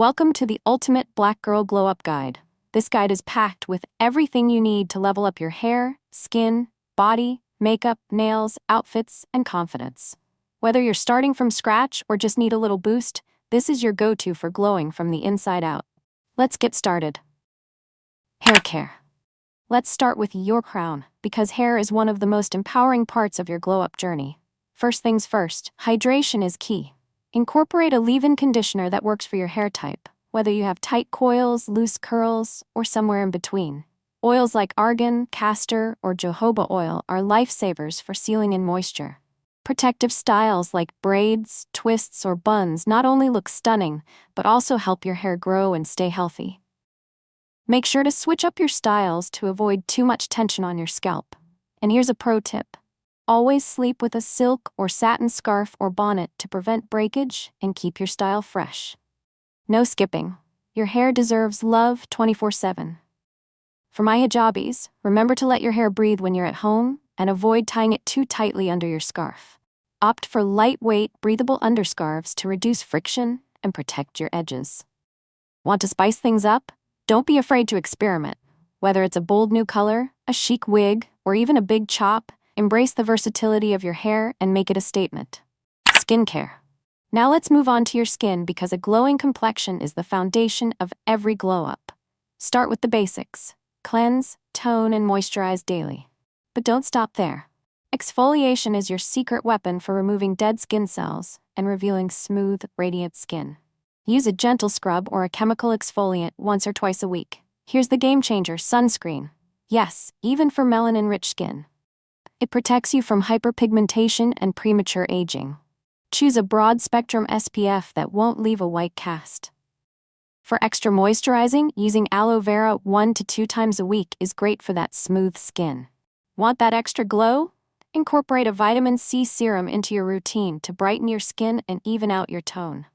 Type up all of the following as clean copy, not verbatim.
Welcome to the Ultimate Black Girl Glow Up Guide. This guide is packed with everything you need to level up your hair, skin, body, makeup, nails, outfits, and confidence. Whether you're starting from scratch or just need a little boost, this is your go-to for glowing from the inside out. Let's get started. Hair care. Let's start with your crown, because hair is one of the most empowering parts of your glow-up journey. First things first, hydration is key. Incorporate a leave-in conditioner that works for your hair type, whether you have tight coils, loose curls, or somewhere in between. Oils like argan, castor, or jojoba oil are lifesavers for sealing in moisture. Protective styles like braids, twists, or buns not only look stunning, but also help your hair grow and stay healthy. Make sure to switch up your styles to avoid too much tension on your scalp. And here's a pro tip. Always sleep with a silk or satin scarf or bonnet to prevent breakage and keep your style fresh. No skipping. Your hair deserves love 24/7. For my hijabis, remember to let your hair breathe when you're at home and avoid tying it too tightly under your scarf. Opt for lightweight, breathable underscarves to reduce friction and protect your edges. Want to spice things up? Don't be afraid to experiment. Whether it's a bold new color, a chic wig, or even a big chop, embrace the versatility of your hair and make it a statement. Skincare. Now let's move on to your skin because a glowing complexion is the foundation of every glow-up. Start with the basics. Cleanse, tone, and moisturize daily. But don't stop there. Exfoliation is your secret weapon for removing dead skin cells and revealing smooth, radiant skin. Use a gentle scrub or a chemical exfoliant once or twice a week. Here's the game changer, sunscreen. Yes, even for melanin-rich skin. It protects you from hyperpigmentation and premature aging. Choose a broad-spectrum SPF that won't leave a white cast. For extra moisturizing, using aloe vera 1 to 2 times a week is great for that smooth skin. Want that extra glow? Incorporate a vitamin C serum into your routine to brighten your skin and even out your tone.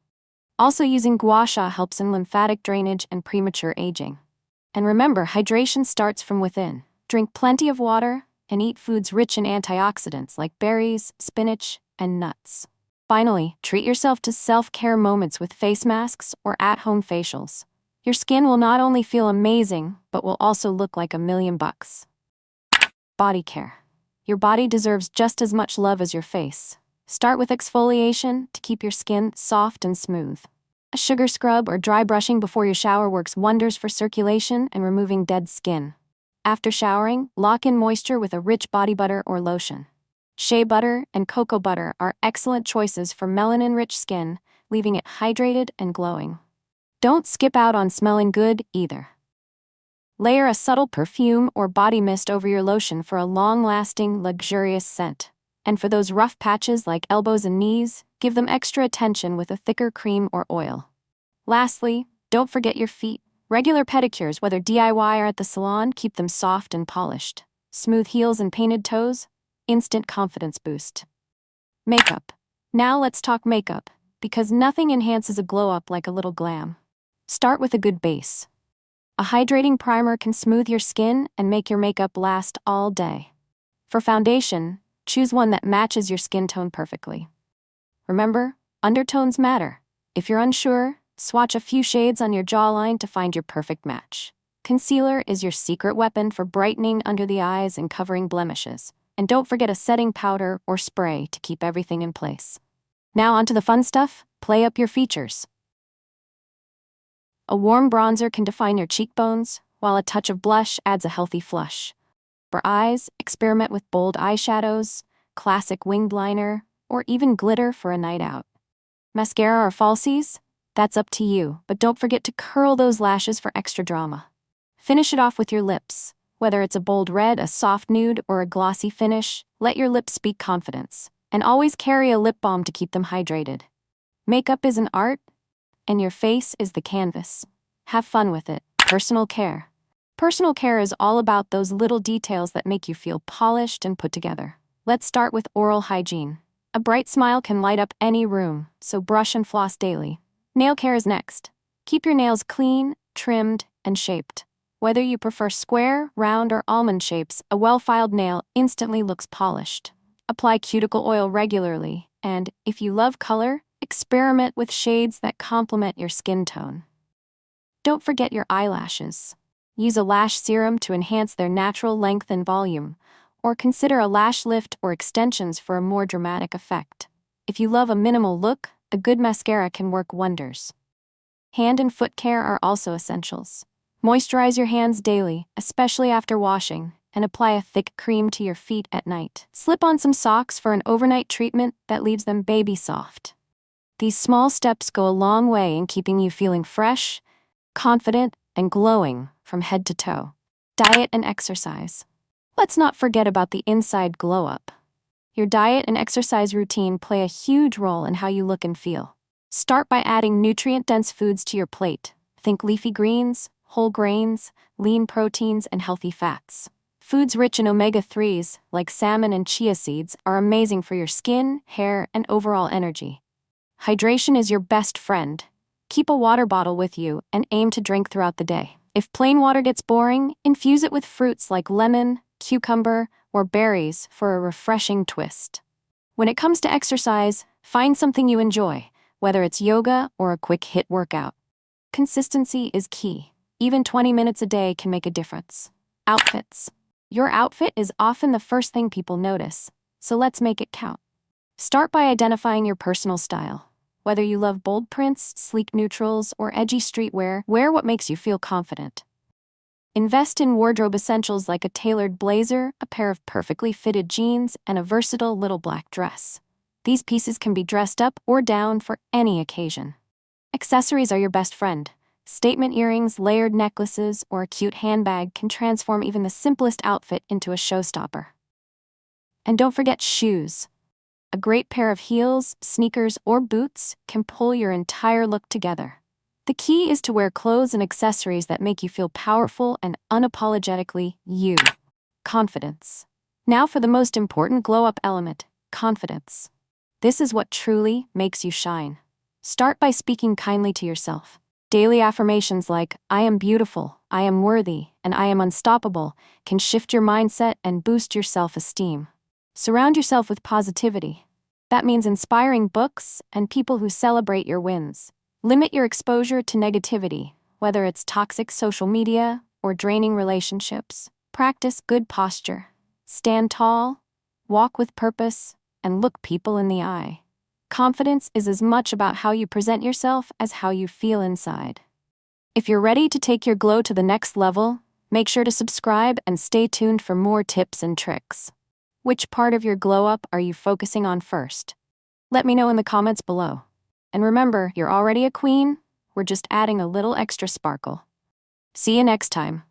Also, using gua sha helps in lymphatic drainage and premature aging. And remember, hydration starts from within. Drink plenty of water and eat foods rich in antioxidants like berries, spinach, and nuts. Finally, treat yourself to self-care moments with face masks or at-home facials. Your skin will not only feel amazing, but will also look like $1,000,000. Bodycare. Your body deserves just as much love as your face. Start with exfoliation to keep your skin soft and smooth. A sugar scrub or dry brushing before your shower works wonders for circulation and removing dead skin. After showering, lock in moisture with a rich body butter or lotion. Shea butter and cocoa butter are excellent choices for melanin-rich skin, leaving it hydrated and glowing. Don't skip out on smelling good either. Layer a subtle perfume or body mist over your lotion for a long-lasting, luxurious scent. And for those rough patches like elbows and knees, give them extra attention with a thicker cream or oil. Lastly, don't forget your feet. Regular pedicures, whether DIY or at the salon, keep them soft and polished. Smooth heels and painted toes, instant confidence boost. Makeup. Now let's talk makeup, because nothing enhances a glow-up like a little glam. Start with a good base. A hydrating primer can smooth your skin and make your makeup last all day. For foundation, choose one that matches your skin tone perfectly. Remember, undertones matter. If you're unsure, swatch a few shades on your jawline to find your perfect match. Concealer is your secret weapon for brightening under the eyes and covering blemishes. And don't forget a setting powder or spray to keep everything in place. Now onto the fun stuff, play up your features. A warm bronzer can define your cheekbones, while a touch of blush adds a healthy flush. For eyes, experiment with bold eyeshadows, classic winged liner, or even glitter for a night out. Mascara or falsies? That's up to you, but don't forget to curl those lashes for extra drama. Finish it off with your lips. Whether it's a bold red, a soft nude, or a glossy finish, let your lips speak confidence. And always carry a lip balm to keep them hydrated. Makeup is an art, and your face is the canvas. Have fun with it. Personal care. Personal care is all about those little details that make you feel polished and put together. Let's start with oral hygiene. A bright smile can light up any room, so brush and floss daily. Nail care is next. Keep your nails clean, trimmed, and shaped. Whether you prefer square, round, or almond shapes, a well-filed nail instantly looks polished. Apply cuticle oil regularly, and, if you love color, experiment with shades that complement your skin tone. Don't forget your eyelashes. Use a lash serum to enhance their natural length and volume, or consider a lash lift or extensions for a more dramatic effect. If you love a minimal look, a good mascara can work wonders. Hand and foot care are also essentials. Moisturize your hands daily, especially after washing, and apply a thick cream to your feet at night. Slip on some socks for an overnight treatment that leaves them baby soft. These small steps go a long way in keeping you feeling fresh, confident, and glowing from head to toe. Diet and exercise. Let's not forget about the inside glow-up. Your diet and exercise routine play a huge role in how you look and feel. Start by adding nutrient-dense foods to your plate. Think leafy greens, whole grains, lean proteins, and healthy fats. Foods rich in omega-3s, like salmon and chia seeds, are amazing for your skin, hair, and overall energy. Hydration is your best friend. Keep a water bottle with you and aim to drink throughout the day. If plain water gets boring, infuse it with fruits like lemon, cucumber, or berries for a refreshing twist. When it comes to exercise, find something you enjoy, whether it's yoga or a quick HIIT workout. Consistency is key. Even 20 minutes a day can make a difference. Outfits. Your outfit is often the first thing people notice, so let's make it count. Start by identifying your personal style. Whether you love bold prints, sleek neutrals, or edgy streetwear, wear what makes you feel confident. Invest in wardrobe essentials like a tailored blazer, a pair of perfectly fitted jeans, and a versatile little black dress. These pieces can be dressed up or down for any occasion. Accessories are your best friend. Statement earrings, layered necklaces, or a cute handbag can transform even the simplest outfit into a showstopper. And don't forget shoes. A great pair of heels, sneakers, or boots can pull your entire look together. The key is to wear clothes and accessories that make you feel powerful and unapologetically you. Confidence. Now for the most important glow-up element, confidence. This is what truly makes you shine. Start by speaking kindly to yourself. Daily affirmations like, I am beautiful, I am worthy, and I am unstoppable can shift your mindset and boost your self-esteem. Surround yourself with positivity. That means inspiring books and people who celebrate your wins. Limit your exposure to negativity, whether it's toxic social media or draining relationships. Practice good posture. Stand tall, walk with purpose, and look people in the eye. Confidence is as much about how you present yourself as how you feel inside. If you're ready to take your glow to the next level, make sure to subscribe and stay tuned for more tips and tricks. Which part of your glow up are you focusing on first? Let me know in the comments below. And remember, you're already a queen, we're just adding a little extra sparkle. See you next time.